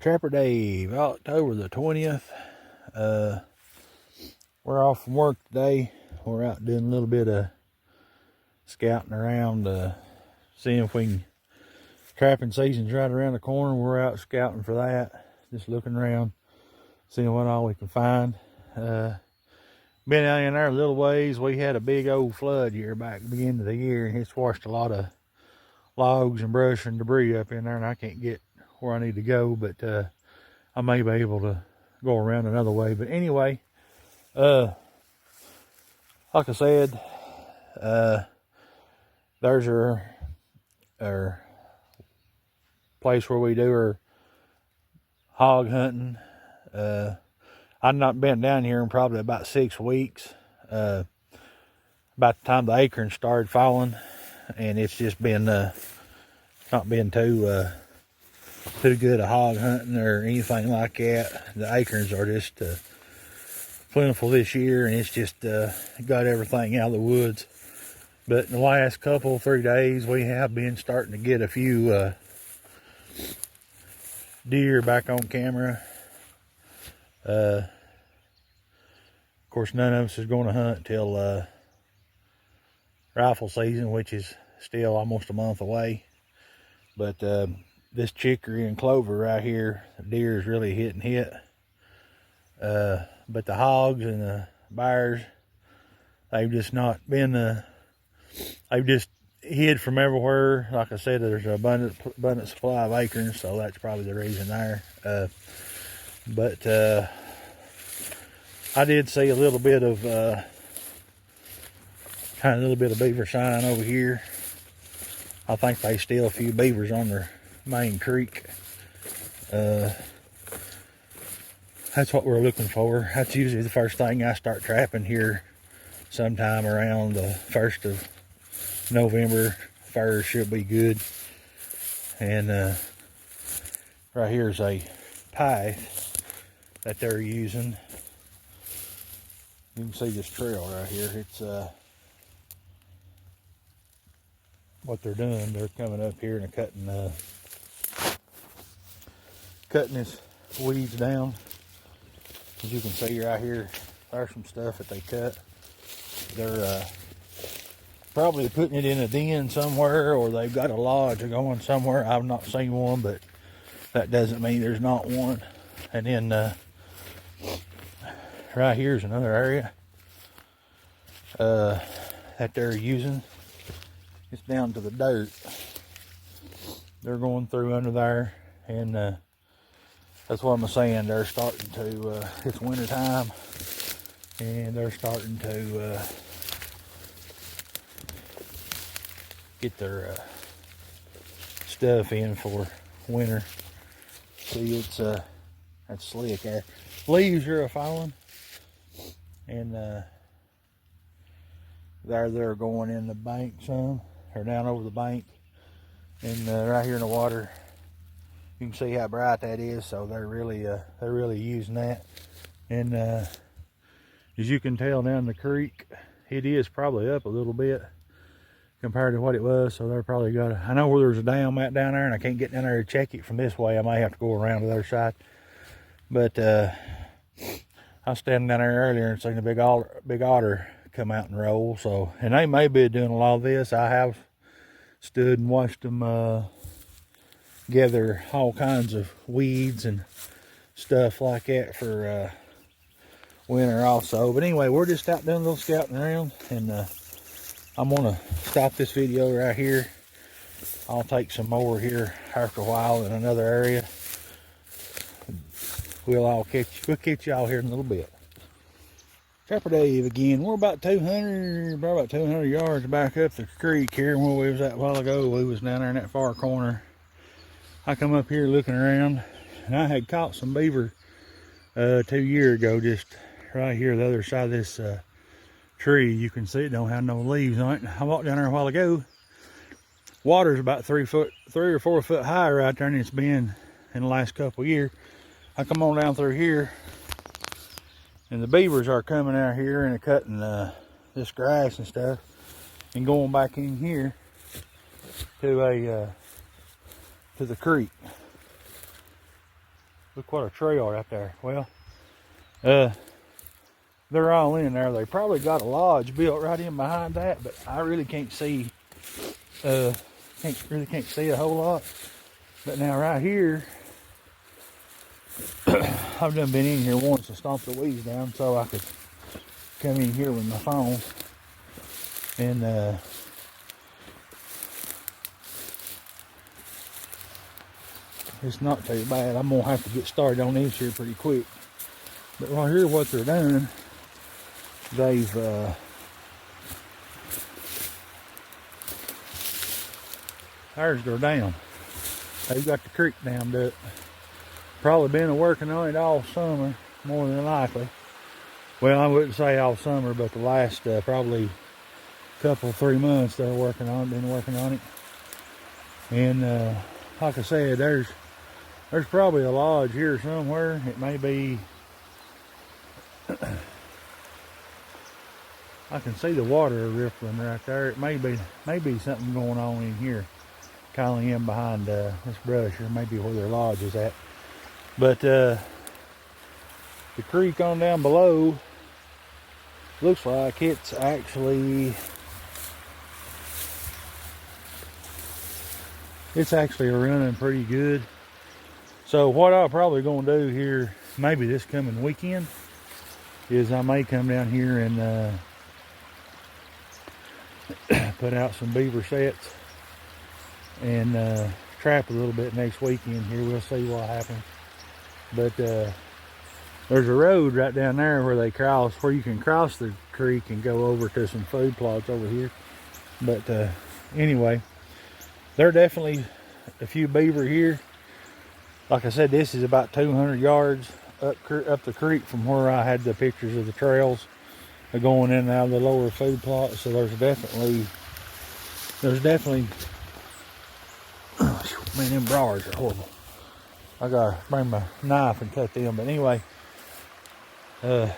Trapper Dave, October the 20th. We're off from work today. We're out doing a little bit of scouting around, seeing if we can. Trapping season's right around the corner. We're out scouting for that. Just looking around, seeing what all we can find. Been out in there a little ways. We had a big old flood here back at the beginning of the year, and it's washed a lot of logs and brush and debris up in there, and I can't get where I need to go, but I may be able to go around another way. But anyway, like I said, there's our place where we do our hog hunting. I've not been down here in probably about 6 weeks. About the time the acorns started falling, and it's just been not been too good at hog hunting or anything like that. The acorns are just plentiful this year, and it's just got everything out of the woods. But in the last 3 days, we have been starting to get a few deer back on camera. Of course, none of us is going to hunt till rifle season, which is still almost a month away. But this chicory and clover right here, the deer is really hit. But the hogs and the bears, they've just not been, they've just hid from everywhere. Like I said, there's an abundant supply of acorns, so that's probably the reason there. But I did see a little bit of beaver sign over here. I think they steal a few beavers on their main creek. That's what we're looking for. That's usually the first thing I start trapping here sometime around the 1st of November. Furs should be good. And right here's a path that they're using. You can see this trail right here. It's what they're doing. They're coming up here and cutting this weeds down. As you can see right here, there's some stuff that they cut. They're probably putting it in a den somewhere, or they've got a lodge going somewhere. I've not seen one, but that doesn't mean there's not one. And then right here's another area that they're using. It's down to the dirt. They're going through under there, and that's what I'm saying. They're starting to, it's winter time, and they're starting to get their stuff in for winter. See, it's that's slick there. Leaves are falling, and they're going in the bank some, or down over the bank, and right here in the water. You can see how bright that is, so they're really using that. And as you can tell down the creek, it is probably up a little bit compared to what it was. So they're probably got. I know where there's a dam at down there, and I can't get down there to check it from this way. I may have to go around to the other side. But I was standing down there earlier and seen a big otter come out and roll. So, and they may be doing a lot of this. I have stood and watched them gather all kinds of weeds and stuff like that for winter also. But anyway, we're just out doing a little scouting around, and I'm gonna stop this video right here. I'll take some more here after a while in another area. We'll catch y'all here in a little bit. Trapper Dave again. We're about 200 yards back up the creek here where we was at a while ago. We was down there in that far corner. I come up here looking around, and I had caught some beaver 2 years ago, just right here the other side of this tree. You can see it don't have no leaves on it. I walked down there a while ago. Water's about 3 or 4 foot high right there, and it's been in the last couple of years. I come on down through here, and the beavers are coming out here and cutting this grass and stuff, and going back in here to the creek. Look what a trail right there. Well, they're all in there. They probably got a lodge built right in behind that, but I really can't see. Can't see a whole lot. But now right here, I've done been in here once to stomp the weeds down so I could come in here with my phone and it's not too bad. I'm gonna have to get started on this here pretty quick. But right here, what they're doing, they've there's their dam. They've got the creek dammed up. Probably been working on it all summer, more than likely. Well, I wouldn't say all summer, but the last probably couple, 3 months they're working on it, been working on it. And like I said, there's probably a lodge here somewhere. It may be, I can see the water rippling right there. It may be something going on in here, kind of in behind this brush, or maybe where their lodge is at. But the creek on down below looks like it's actually running pretty good. So what I'm probably gonna do here, maybe this coming weekend, is I may come down here and put out some beaver sets and trap a little bit next weekend here. We'll see what happens. But there's a road right down there where you can cross the creek and go over to some food plots over here. But anyway, there are definitely a few beaver here. Like I said, this is about 200 yards up the creek from where I had the pictures of the trails going in and out of the lower food plots. So there's definitely man, them briars are horrible. I gotta bring my knife and cut them. But anyway, so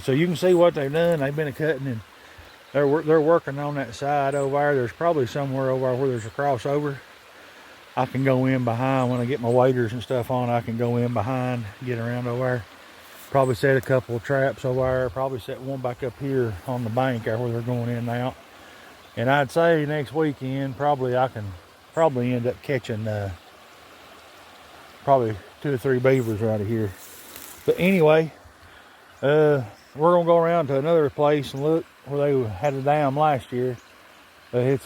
you can see what they've done. They've been cutting, and they're working on that side over there. There's probably somewhere over there where there's a crossover. I can go in behind when I get my waders and stuff on. I can go in behind, get around over there. Probably set a couple of traps over there. Probably set one back up here on the bank there where they're going in and out. And I'd say next weekend, I can end up catching probably 2 or 3 beavers right here. But anyway, we're gonna go around to another place and look where they had a dam last year. It's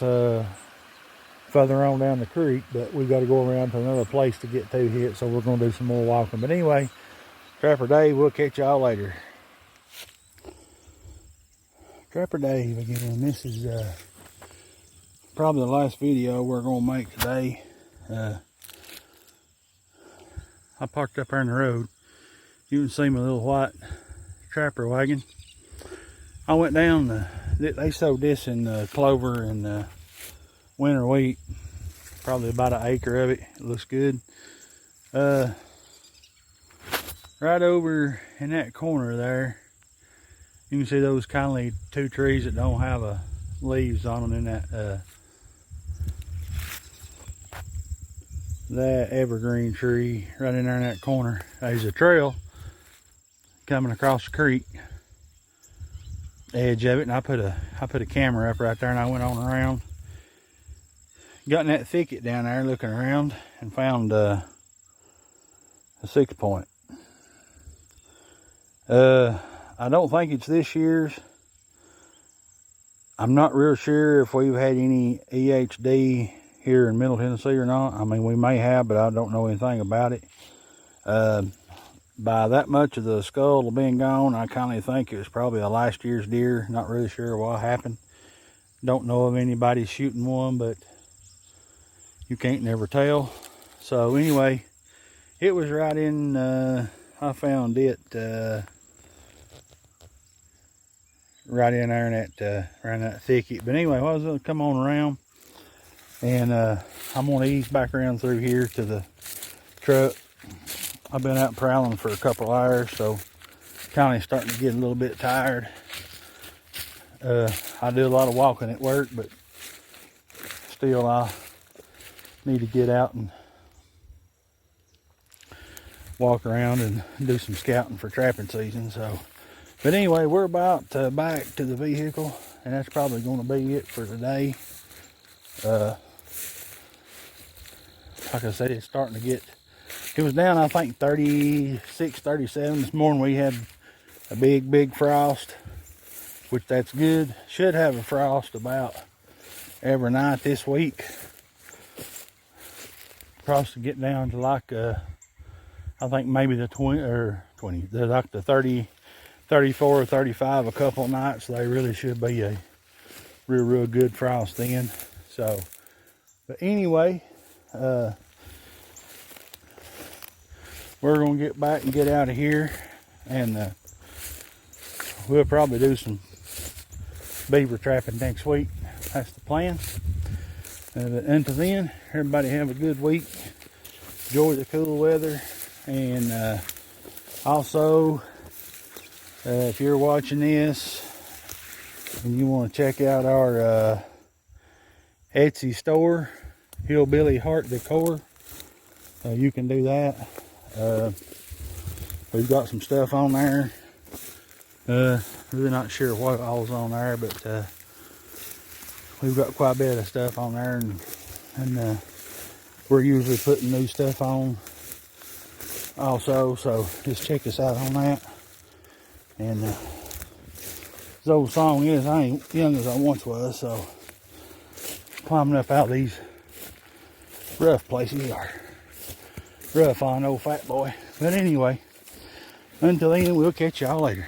further on down the creek, but we've got to go around to another place to get to it. So we're gonna do some more walking. But anyway, Trapper Dave, we'll catch y'all later. Trapper Dave again. This is probably the last video we're gonna make today. I parked up there in the road. You can see my little white trapper wagon. I went down, they sowed this in clover and winter wheat. Probably about an acre of it. It looks good. Right over in that corner there, you can see those kindly 2 trees that don't have leaves on them in that evergreen tree right in there in that corner. There's a trail coming across the creek edge of it, and I put a camera up right there, and I went on around, got in that thicket down there looking around, and found a 6-point. I don't think it's this year's. I'm not real sure if we've had any EHD here in Middle Tennessee or not. I mean, we may have, but I don't know anything about it. By that much of the skull being gone, I kind of think it was probably a last year's deer. Not really sure what happened. Don't know of anybody shooting one, but you can't never tell. So anyway, it was right in, I found it right in there in that, around that thicket. But anyway, I was gonna come on around, and I'm gonna ease back around through here to the truck. I've been out prowling for a couple hours, so kind of starting to get a little bit tired. I do a lot of walking at work, but still I need to get out and walk around and do some scouting for trapping season. So, but anyway, we're about back to the vehicle, and that's probably going to be it for today. Like I said, it's starting to get, it was down, I think 36, 37 this morning. We had a big frost, which that's good. Should have a frost about every night this week. Frost to get down to like I think maybe the 20, they're like the 30, 34 or 35 a couple nights. They really should be a real good frost then. So, but anyway, we're gonna get back and get out of here, and we'll probably do some beaver trapping next week. That's the plan. But until then, everybody have a good week. Enjoy the cool weather, and also if you're watching this and you want to check out our Etsy store, Hillbilly Heart Decor, you can do that. We've got some stuff on there. Really not sure what all's on there, but we've got quite a bit of stuff on there, and we're usually putting new stuff on also, so just check us out on that. And this old song is, I ain't young as I once was, so climbing up out these rough places are rough on old fat boy. But anyway, until then, we'll catch y'all later.